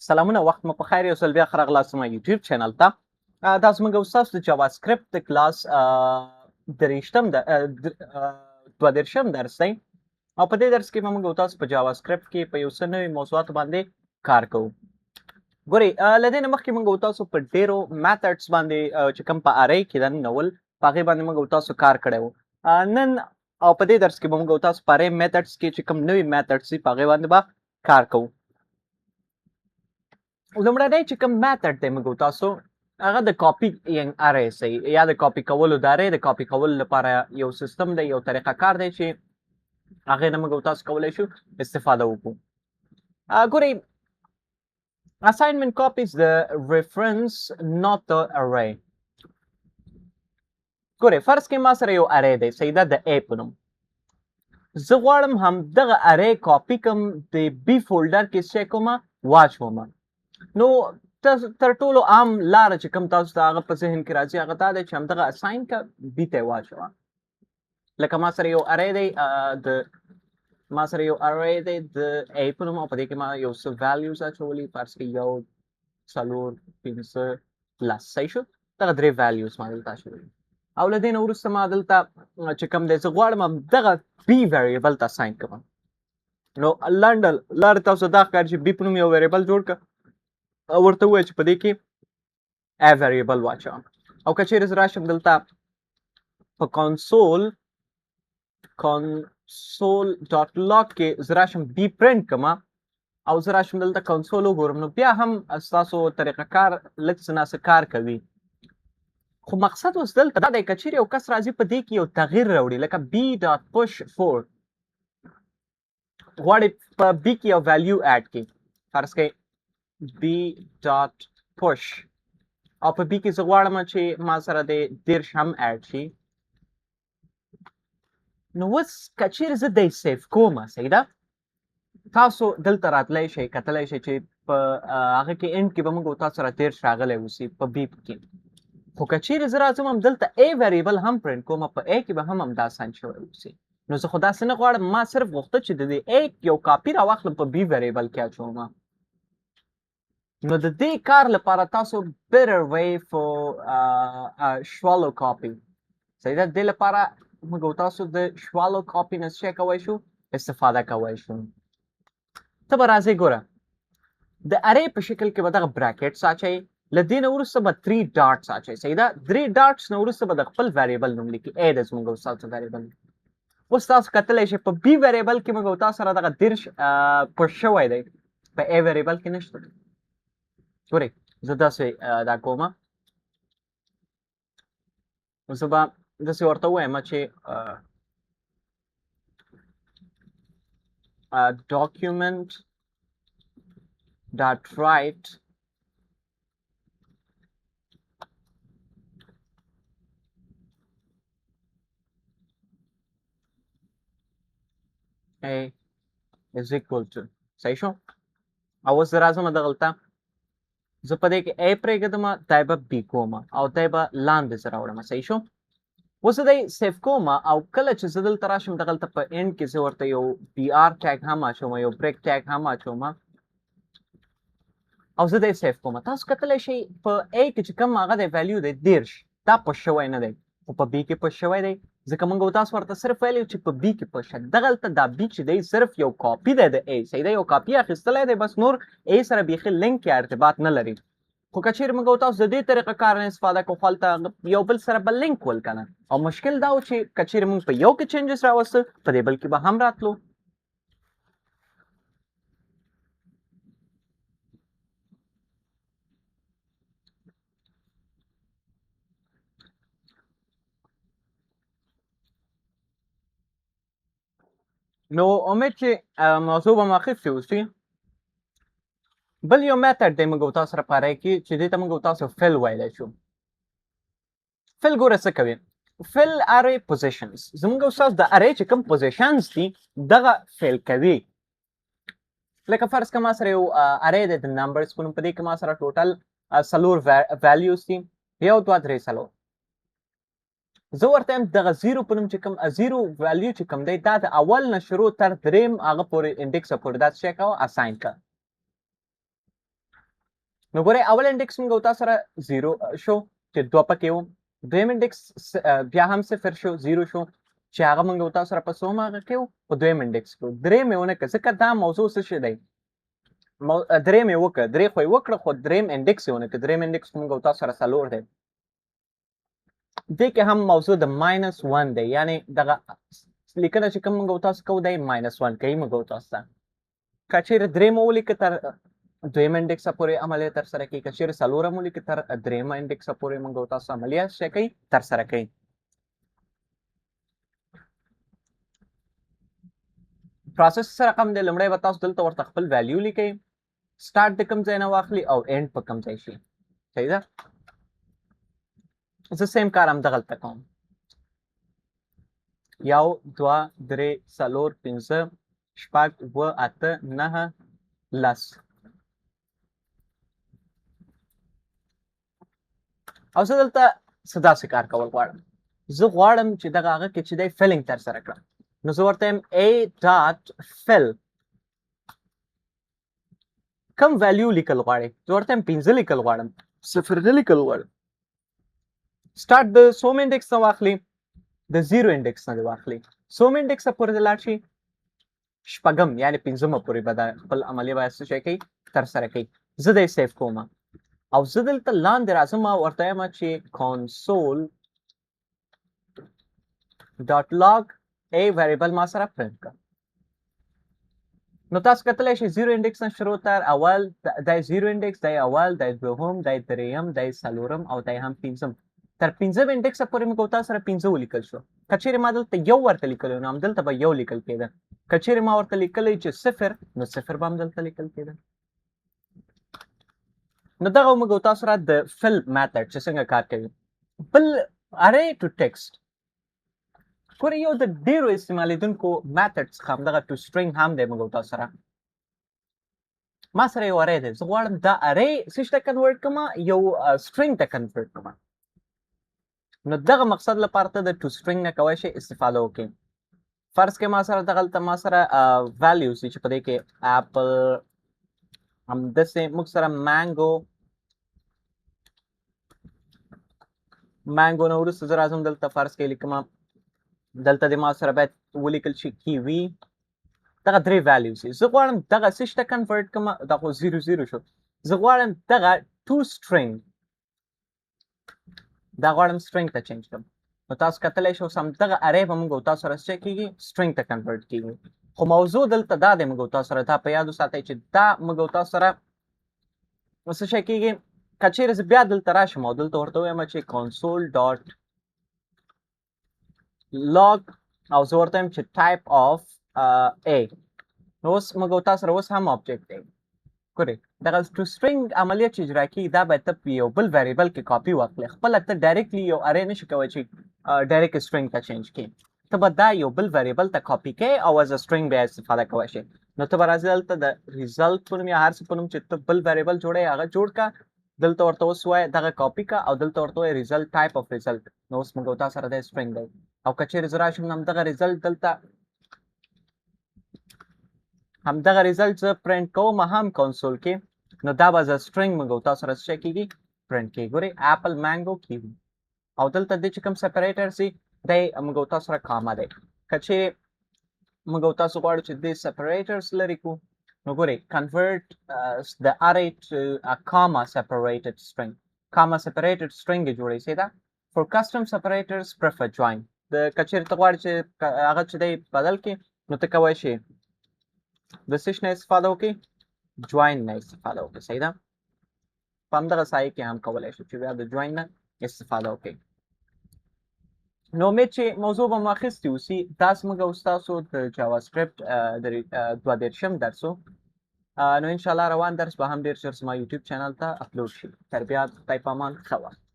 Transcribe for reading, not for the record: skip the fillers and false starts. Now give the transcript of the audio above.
سلامونه وخت مو په خیر یو ځل بیا ښه راغلاست زما یوټیوب چینل ته دا زموږ او ستاسو د جاواسکرپټ د کلاس دوه دېرشم درس دی او په دې درس کې به موږ او تاسو په جاواسکرپټ کې په یو څه نوي موضوعاتو باندې کار کوو. ګورئ له دې نه مخکې موږ او تاسو په ډېرو میتډس باندې چې کوم په ارې کې ده ننول په هغې باندې موږ او تاسو کار کړی و. نن او په دې درس کې به موږ او تاسو په ارې میتډس کې چې کوم نوي میتډس دي په هغې باندې به کار کوو. لومړنی چې کوم میتډ دی موږ تاسو هغه د کاپینګ ارې دی یا د کاپي کولو د ارې د کاپي کولو لپاره یو سیستم دی یو طریقه کار دی چې هغې نه موږ تاسو کولی شو استفاده وکړو. ګورئ assignment copies the reference not the array. ګورئ فرض کې ما سره یو ارې دی صحیح ده د A په نوم. زه غواړم همدغه ارې کاپي کړم د B فولډر کې چې کومه واچومه. نو تر ټولو عام لاره چې کوم تاسو ته هغه په ذهن کې راځي هغه دا دی چې همدغه اساین که بي ته یې واچوه. لکه ما سره یو ارې دی د A په نوم او په دې کې ما یو څه ویلیوز اچولي فرض کې 1 4 5 10 صحیح شو دغه 3 ویلیوز ما دلته اچولي او له دې نه وروسته ما دلته چې کوم دی زه غواړم همدغه بي ویریبل ته اساین کړم. نو لنډه تاسو دا ښکاري چې بي په نوم یو ویریبل جوړ کړه او ورته ووایه چې په دې کې A ویریبل واچوم او که چیرې زه راشم دلته په console ډاټ لاګ کې زه راشم بي پرنټ کړم او زه راشم دلته کنسول وګورم نو بیا هم ستاسو طریقه کار لږ څه ناڅه کار کوي. خو مقصد اوس دلته دا دی که چیرې یو کس راځي په دې کې یو تغییر راوړي لکه بي ډاټ پش 4 غواړي په بي کې یو ویلیو اډ کړي فرض کړئ b dot push او په b کې زه غواړم چې ما سره د 10 هم اډ شي. نو اوس که چیرې زه دی سیف کوم صحیح ده تاسو دلته راتلی شئ کتلی شئ چې په هغه کې انډ کې به موږ تاسو سره 10 راغلی اوسي په b کې. خو که چیرې زه راځم هم دلته a ویریبل هم پرنټ کوم په a کې به هم همدا اساین شوی اوسي. نو زه خو داسې نه غواړم ما صرف غوښته چې د دې a یو کاپي راواخلم په b ویریبل کې اچوم. نو د دې کار لپاره تاسو better way for ShallowCopy صحیح ده. د دې لپاره موږ تاسو د ShallowCopy نه څه کولی شو استفاده کولی شو. ته به راځئ ګوره د ارې په شکل کې به دغه براکټس اچئ له دې نه وروسته به 3 ډاټس اچئ صحیح ده. 3 ډاټس نه وروسته به د خپل ویریبل نوم لیکي A د زموږ ستاسو ویریبل. اوس تاسو کتلی شئ په B ویریبل کې موږ تاسو سره دغه 10 پوش شوی دی په A ویریبل کې نشته. ګورئ زه داسې دا کوم زه به داسې ورته ووایم چې document dot write A is equal to صحیح شو او اوس زه راځم دغلته زه په دې کې A پرېږدم دی به B کوم او دی به لاندې زه راوړم صحیح شو. اوس زه دی سیف کوم او کله چې زه دلته راشم دغلته په انډ کې زه ورته یو BR ټیګ هم اچوم یو بریک ټیګ هم اچوم او زه دی سیف کوم. تاسو کتلی شئ په A کې چې کوم هغه دی ویلیو دی 10 دا پوش شوی نه دی خو په B کې پوش شوی دی ځکه موږ تاسو ورته صرف ویلیو چې په B کې پوش شي. دغلته دا B چې دی صرف یو کاپي دی د A صحیح دی یو کاپي اخیستلی دی بس نور A سره بیخي لینک یا ارتباط نه لري. خو که چیرې موږ تاسو د دې طریقه کار نه استفاده کوو خو هلته یو بل سره به لینک ول که نه او مشکل دا و چې که چیرې موږ په یو کې چینجز راوسته په دې بل کې به هم راتلو. نو امید چې موضوع به مو اخیستې اوسي. بل یو میتډ دی موږ تاسو سره په ارې کې چې دې ته موږ تاسو فل ویلی شو. فل ګوره څه کوي فل ارې پوزیشنز زموږ استاد د ارې چې کوم پوزیشنز دي دغه فل کوي. لکه فرض که ما سره یو ارې دی د نمبرز په نوم په دې کې ما سره ټوټل 4 ویلیوز دي 1 2 3 4 زه ورته یم دغه زیرو په نوم چې کوم زیرو ویلیو چې کوم دی دا د اول نه شروع تر دریم هغه پورې انډکس پورې دا څه کوه اساین کړه. نو ګورئ اول انډکس موږ او تاسو سره 0 شو چې 2 پکې و دویم انډکس بیا هم 0 شو 0 شو چې هغه موږ او تاسو سره په څوم هغه کې و په دویم انډکس کې درې مې ونه کړه ځکه دا موضوع څه شی دی درې مې وکړه درې خو یې وکړه خو دریم انډکس یې ونه کړه دریم انډکس موږ او تاسو سره 4 دی دې کې هم موضوع د -1 دی یعنی دغه لیکنه چې کوم موږ او تاسو کوو دی -1 کوي موږ او تاسو ته که چیرې درې مو ولیکه تر دویم انډکس پورې عملیه تر سره کوي که چیرې څلوره مو لیکه تر درېیمه انډکس پورې موږ او تاسو عملیه څه کوي تر سره کوي پروسس سره کوم دی لومړی به تاسو دلته ورته خپل ویلیو لیکئ سٹارټ د کوم ځای نه واخلي او اینډ په کوم ځای شي صحیح ده زه سیم کار همدغلته کوم 1 2 3 4 5 شپږ 7 8 9 10 او زه دلته څه داسې کار کول غواړم زه غواړم چې دغه هغه کې چې دی فلینګ تر سره کړم نو زه ورته یم a ډاټ فل کم ویلیو لیکل غواړئ زه ورته یم 5 لیکل غواړم 0 نه لیکل غواړم سٹارټ د سوم انډکس نه واخلي د 0 انډکس نه واخلي سوم انډکس پورې د لاړ شي شپږم یعنی 5مه پورې به دا خپل عملیه باید څه شی کوي تر سره کوي زه دی سیف کوم او زه دلته لاندې راځم او ورته یم چې console ډاټ لاګ a ویریبل ما سره پرنټ کړه نو تاسو کتلی شئ 0 انډکس نه شروع تر اول دی 0 انډکس دی اول دی دوهم دی درېیم دی څلورم او دی هم 5م تر 5م انډکس پورې موږ تاسو سره 5 ولیکل شو که چیرې ما دلته یو ورته لیکلی نو همدلته به یو لیکل کېده که چیرې ما ورته لیکلی چې 0 نو 0 به همدلته لیکل کېده نو دغه موږ تاسو سره د فل میتھډ چې څنګه کار کوي بل ارے ټو ټیکسټ ګورئ یو د ډیرو استعمالیدونکو میتھډ څخه همدغه ټو سټرینګ هم دی موږ تاسو سره ما سره یو ارے دی زه غواړم دا ارے څه ته کنورټ کړم یو سټرینګ ته کنورټ کړم نو دغه مقصد لپاره ته د ټو سټرینګ نه کولی شئ استفاده وکړئ فرض کې ما سره دغلته ما سره ویلیوز دي چې په دې کې اپل همداسې موږ سره مانګو نه وروسته زه راځم دلته فرض کې لیکم دلته د ما سره باید ولیکل شي کیوي دغه درې ویلیوز دي زه غواړم دغه څه ته کنورټ کړم دا خو 0 شو زه غواړم دغه ټو سټرینګ دا غواړم سټرینګ ته چینج کړم نو تاسو کتلی شئ اوس همدغه ارې به موږ تاسو سره څه کېږي سټرینګ ته کنورټ کېږي خو موضوع دلته دا دی موږ تاسو سره دا په یاد وساتئ چې دا موږ تاسو سره څه شی کېږي که چیرې زه بیا دلته راشم او دلته ورته ووایم چې console ډاټ log او زه ورته وایم چې type of a نو اوس موږ تاسو سره اوس هم آبجیکټ دی ګورئ دغه ټو سټرینګ عملیه چې اجرا کېږي دا باید ته په یو بل ویریبل کې کاپي واخلې خپله ته ډایرکټلی یو ارې نشي کولی چې ډایرکټ سټرینګ ته چینج کړي ته به دا یو بل ویریبل ته کاپي کوې او از سټرینګ بیا استفاده کولی شي نو ته به راځې دلته د ریزلټ په نوم یا هر څه په نوم چې ته بل ویریبل جوړوې هغه جوړ کړه دلته ورته اوس ووایه دغه کاپي کړه او دلته ورته ووایه ریزلټ ټایپ اف ریزلټ نو اوس موږ تا سره دی سټرینګ دی او که چیرې زه راشم همدغه ریزلټ دلته همدغه ریزلټ زه پرنټ کوم هم کنسول کې نو دا به زه سټرینګ موږ تاسو سره څه کېږي پرنټ کېږي ګورئ اپل مانګو کیوي او دلته د چې کوم سپریټر سي دی موږ تاسو سره کاما دی که چیرې موږ تاسو غواړو چې دې سپریټرز لرې کړو نو ګورئ convert the array to a comma separated string comma separated string یې جوړوي سي دا for custom separators prefer join د که چیرې ته غواړې چې هغه چې دی بدل کړي نو ته کولی شې د څه نه استفاده وکړي جوین نه استفاده وکړي صحیح ده په همدغه سایه کې هم کولی شو چې بیا د جوین نه استفاده وکړي نو امید چې موضوع به مو اخیستې اوسي دا زموږ او ستاسو د جاواسکرپټ د 22 درس و نو انشاءالله روان درس به هم ډېر ژر زما یوټیوب چینل ته اپلوډ شي تر بیا خدای په امان ښه وخت